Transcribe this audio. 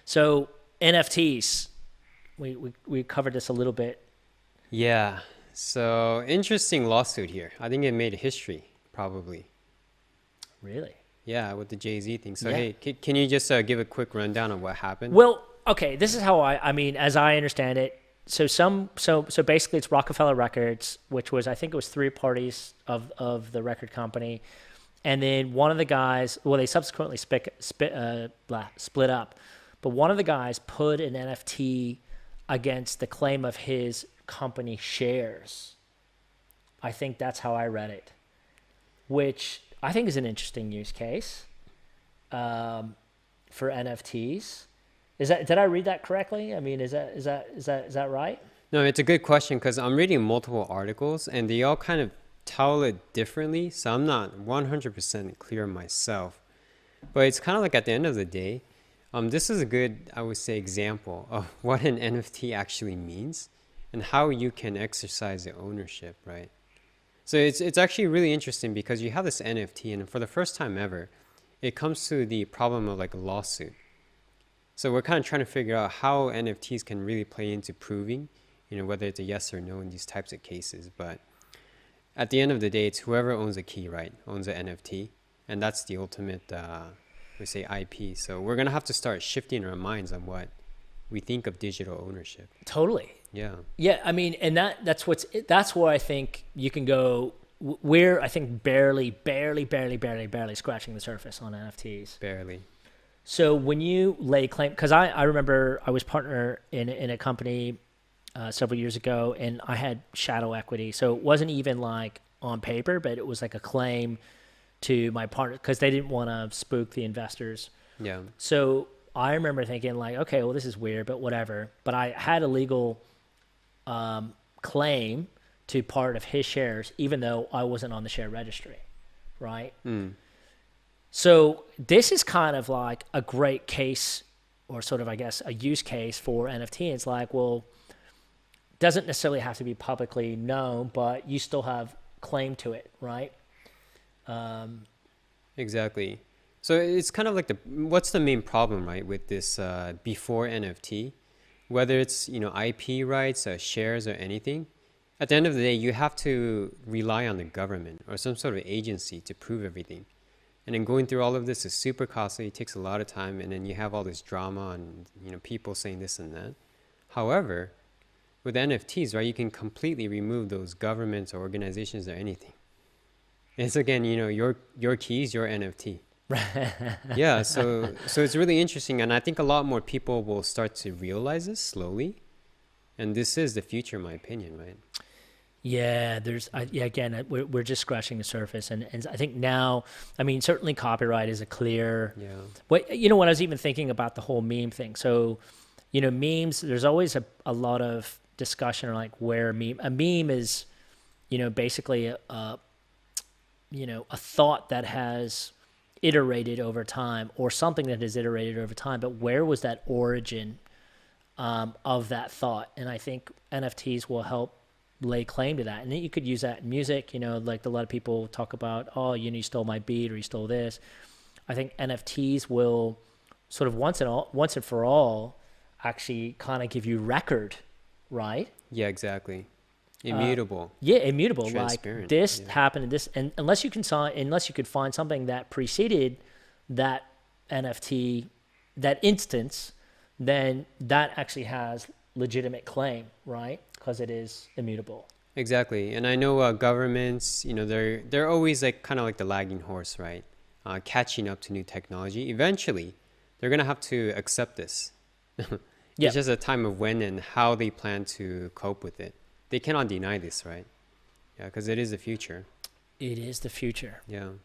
So NFTs, we covered this a little bit. Yeah. So interesting lawsuit here. I think it made history, probably. Really? Yeah, with the Jay-Z thing. So Yeah. hey, can you just give a quick rundown of what happened? Well, okay, this is how I mean, as I understand it, so basically it's Roc-A-Fella Records, which was, I think it was three parties of the record company. And then one of the guys, well, they subsequently split up, but one of the guys put an NFT against the claim of his company shares. I think that's how I read it, which I think is an interesting use case for NFTs. Did I read that correctly? I mean, is that right? No, it's a good question because I'm reading multiple articles and they all kind of tell it differently. So I'm not 100% clear myself. But it's kind of like at the end of the day, this is a good, I would say, example of what an NFT actually means and how you can exercise the ownership, right? So it's actually really interesting because you have this NFT and for the first time ever, it comes to the problem of like a lawsuit. So we're kind of trying to figure out how NFTs can really play into proving, whether it's a yes or no in these types of cases. But at the end of the day, it's whoever owns a key, right? Owns an NFT. And that's the ultimate, we say IP. So we're going to have to start shifting our minds on what we think of digital ownership. Totally. Yeah. Yeah, I mean, and that's where I think you can go. We're, I think, barely scratching the surface on NFTs. Barely. So when you lay claim, because I remember I was partner in a company several years ago, and I had shadow equity. So it wasn't even like on paper, but it was like a claim to my partner because they didn't want to spook the investors. Yeah. So I remember thinking like, okay, well, this is weird, but whatever. But I had a legal claim to part of his shares, even though I wasn't on the share registry, right? Mm. So this is kind of like a great case, or sort of, I guess, a use case for NFT. It's like, well, doesn't necessarily have to be publicly known, but you still have claim to it, right? Exactly. So it's kind of like what's the main problem, right, with this before NFT, whether it's IP rights, shares, or anything. At the end of the day, you have to rely on the government or some sort of agency to prove everything. And then going through all of this is super costly. It takes a lot of time, and then you have all this drama and people saying this and that. However, with NFTs, right, you can completely remove those governments or organizations or anything. It's again, your keys, your NFT. Yeah, so it's really interesting, and I think a lot more people will start to realize this slowly, and this is the future, in my opinion, right? Yeah, again, we're just scratching the surface, and I think now, I mean, certainly copyright is a clear. Yeah. But when I was even thinking about the whole meme thing, so memes, there's always a lot of discussion, or like where a meme is, basically a thought that has iterated over time, or something that has iterated over time, but where was that origin of that thought? And I think NFTs will help lay claim to that. And then you could use that in music, like a lot of people talk about, oh, you stole my beat, or you stole this. I think NFTs will sort of once and for all actually kind of give you record, right? Yeah, exactly. Immutable. Immutable. Like Transparent. this Yeah. happened, and unless you could find something that preceded that NFT, that instance, then that actually has legitimate claim, right? Because it is immutable. Exactly. And I know governments, they're always like kind of like the lagging horse, right? Catching up to new technology. Eventually, they're going to have to accept this. Yeah. It's just a time of when and how they plan to cope with it. They cannot deny this, right? Yeah, because it is the future. It is the future. Yeah.